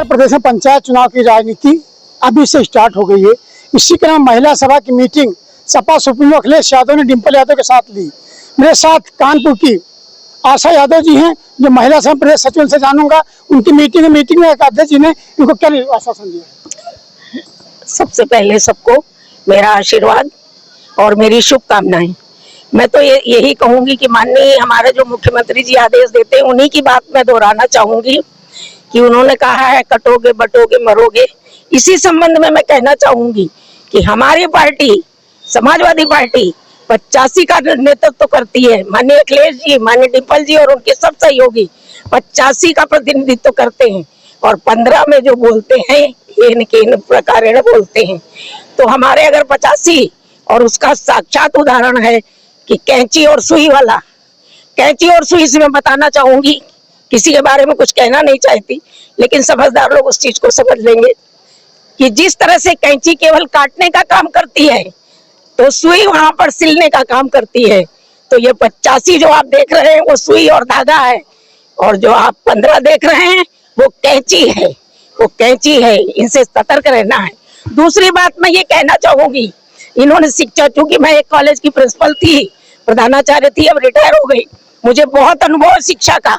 उत्तर प्रदेश में पंचायत चुनाव की राजनीति अभी से स्टार्ट हो गई है। इसी क्रम महिला सभा की मीटिंग सपा सुप्रीमो अखिलेश यादव ने डिंपल यादव के साथ ली। मेरे साथ कानपुर की आशा यादव जी हैं, जो महिला सभा प्रदेश सचिव से जानूंगा उनकी मीटिंग में एक अध्यक्ष जी ने इनको क्या आश्वासन दिया। सबसे पहले सबको मेरा आशीर्वाद और मेरी शुभकामनाएं। मैं तो यही कहूंगी कि माननीय हमारे जो मुख्यमंत्री जी आदेश देते हैं उन्हीं की बात मैं दोहराना चाहूंगी कि उन्होंने कहा है कटोगे बटोगे मरोगे। इसी संबंध में मैं कहना चाहूंगी कि हमारी पार्टी समाजवादी पार्टी 85 का नेतृत्व करती है। माननीय अखिलेश जी, माननीय डिंपल जी और उनके सब सहयोगी 85 का प्रतिनिधित्व करते हैं और 15 में जो बोलते हैं इन प्रकार बोलते हैं। तो हमारे अगर 85 और उसका साक्षात उदाहरण है कि कैंची और सुई वाला। कैंची और सुई से मैं बताना चाहूंगी, किसी के बारे में कुछ कहना नहीं चाहती, लेकिन समझदार लोग उस चीज को समझ लेंगे कि जिस तरह से कैंची केवल काटने का काम करती है तो सुई वहां पर सिलने का काम करती है। तो ये 85 जो आप देख रहे हैं वो सुई और धागा है, और जो आप 15 देख रहे हैं वो कैंची है, वो कैंची है। इनसे सतर्क रहना है। दूसरी बात मैं ये कहना चाहूंगी, इन्होंने शिक्षा, चूंकि मैं एक कॉलेज की प्रिंसिपल थी, प्रधानाचार्य थी, अब रिटायर हो गई, मुझे बहुत अनुभव शिक्षा का।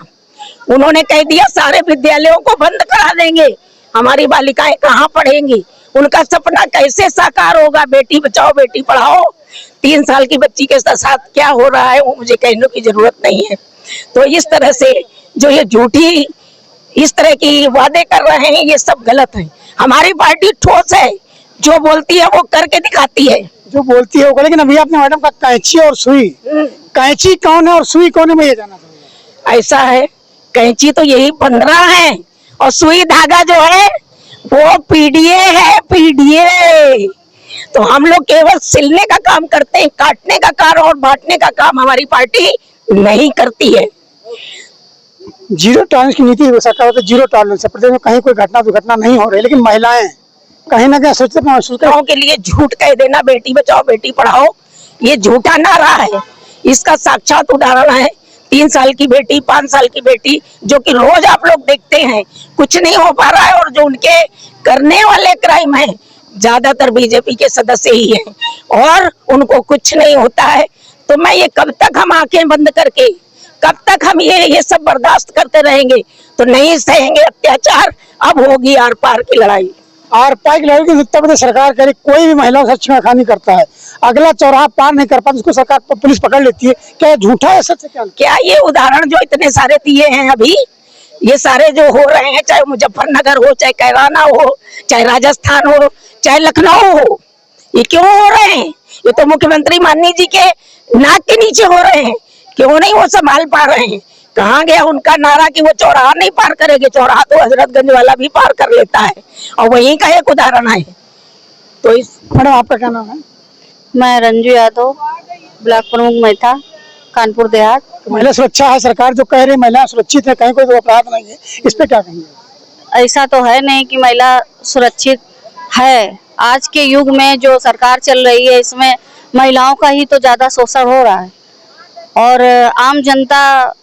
उन्होंने कह दिया सारे विद्यालयों को बंद करा देंगे, हमारी बालिकाएं कहाँ पढ़ेंगी, उनका सपना कैसे साकार होगा। बेटी बचाओ बेटी पढ़ाओ। 3 साल की बच्ची के साथ क्या हो रहा है वो मुझे कहने की जरूरत नहीं है। तो इस तरह से जो ये झूठी इस तरह की वादे कर रहे हैं ये सब गलत है। हमारी पार्टी ठोस है, जो बोलती है वो करके दिखाती है। जो बोलती है वो। लेकिन अभी आपने मैडम का कैंची और सुई, कैंची कौन है और सुई कौन है, मैं ये जानना चाहूंगा। ऐसा है, कैंची तो यही 15 है और सुई धागा जो है वो पीडीए है, पीडीए। तो हम लोग केवल सिलने का काम करते हैं, काटने का काम और बांटने का काम हमारी पार्टी नहीं करती है। जीरो टॉलरेंस की नीति सरकार तो जीरो टॉलरेंस है, प्रदेश में कहीं कोई घटना दुर्घटना नहीं हो रही, लेकिन महिलाएं कहीं ना कहीं सोचते के लिए झूठ कह देना बेटी बचाओ बेटी पढ़ाओ, ये झूठा नारा है। इसका साक्षात उदाहरण है 3 साल की बेटी, 5 साल की बेटी, जो कि रोज आप लोग देखते हैं कुछ नहीं हो पा रहा है। और जो उनके करने वाले क्राइम है ज्यादातर बीजेपी के सदस्य ही हैं और उनको कुछ नहीं होता है। तो मैं ये कब तक हम आंखें बंद करके, कब तक हम ये सब बर्दाश्त करते रहेंगे। तो नहीं सहेंगे अत्याचार। अब होगी आर पार की लड़ाई। आर पार की लड़ाई की उत्तर प्रदेश सरकार करे, कोई भी महिला से छेड़खानी करता है, अगला चौराहा पार नहीं कर पाता, उसको सरकार पुलिस पकड़ लेती है। क्या झूठा है, सच है? क्या ये उदाहरण जो इतने सारे दिए हैं अभी, ये सारे जो हो रहे हैं, चाहे मुजफ्फरनगर हो, चाहे कैराना हो, चाहे राजस्थान हो, चाहे लखनऊ हो, ये क्यों हो रहे हैं? ये तो मुख्यमंत्री माननीय जी के नाक के नीचे हो रहे हैं। क्यों नहीं वो संभाल पा रहे हैं? कहाँ गया उनका नारा कि वो चौराहा नहीं पार करेंगे? चौराहा तो हजरतगंज वाला भी पार कर लेता है और वहीं का एक उदाहरण है। तो इस मैडम आपका क्या नाम है? मैं रंजू यादव, ब्लॉक प्रमुख मैथा, कानपुर देहात। तो महिला सुरक्षा है, सरकार जो कह रही है महिला सुरक्षित है, कहीं कोई तो अपराध नहीं है, इस पे क्या कहेंगे? ऐसा तो है नहीं कि महिला सुरक्षित है। आज के युग में जो सरकार चल रही है इसमें महिलाओं का ही तो ज्यादा शोषण हो रहा है और आम जनता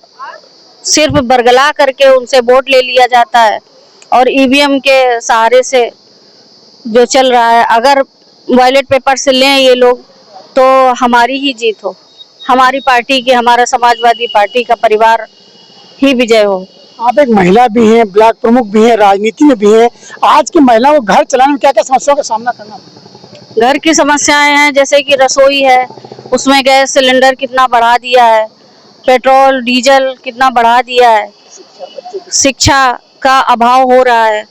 सिर्फ बरगला करके उनसे वोट ले लिया जाता है और ईवीएम के सहारे से जो चल रहा है। अगर बैलेट पेपर से लें ये लोग तो हमारी ही जीत हो, हमारी पार्टी की, हमारा समाजवादी पार्टी का परिवार ही विजय हो। आप एक महिला भी हैं, ब्लॉक प्रमुख भी हैं, राजनीति में भी हैं। आज की महिलाओं को घर चलाने में क्या क्या समस्याओं का सामना करना पड़ता है? घर की समस्याएं हैं, जैसे कि रसोई है, उसमें गैस सिलेंडर कितना बढ़ा दिया है, पेट्रोल डीजल कितना बढ़ा दिया है, शिक्षा का अभाव हो रहा है।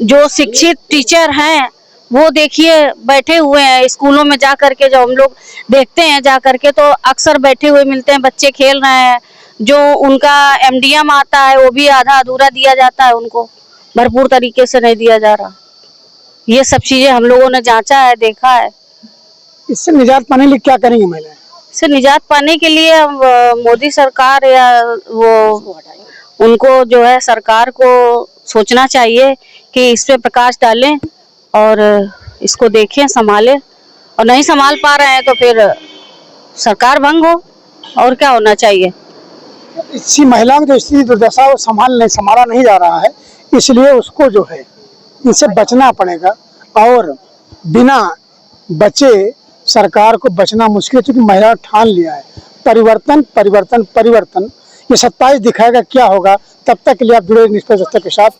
जो शिक्षित टीचर हैं वो देखिए बैठे हुए हैं स्कूलों में जा करके, जब हम लोग देखते हैं जा करके तो अक्सर बैठे हुए मिलते हैं, बच्चे खेल रहे हैं। जो उनका एमडीएम आता है वो भी आधा अधूरा दिया जाता है, उनको भरपूर तरीके से नहीं दिया जा रहा। ये सब चीजें हम लोगों ने जांचा है, देखा है। इससे निजात पाने के लिए क्या करेंगे महिलाएं? इससे निजात पाने के लिए मोदी सरकार या वो उनको जो है सरकार को सोचना चाहिए कि इस पे प्रकाश डालें और इसको देखें, संभालें। और नहीं संभाल पा रहे हैं तो फिर सरकार भंग हो, और क्या होना चाहिए। इसी महिला की जो स्थिति दुर्दशा है, वो संभाला नहीं जा रहा है, इसलिए उसको जो है इनसे बचना पड़ेगा। और बिना बचे सरकार को बचना मुश्किल है, क्योंकि महिला ने ठान लिया है परिवर्तन परिवर्तन परिवर्तन। ये 27 दिखाएगा क्या होगा। तब तक के लिए आप जुड़े निष्पक्ष के साथ।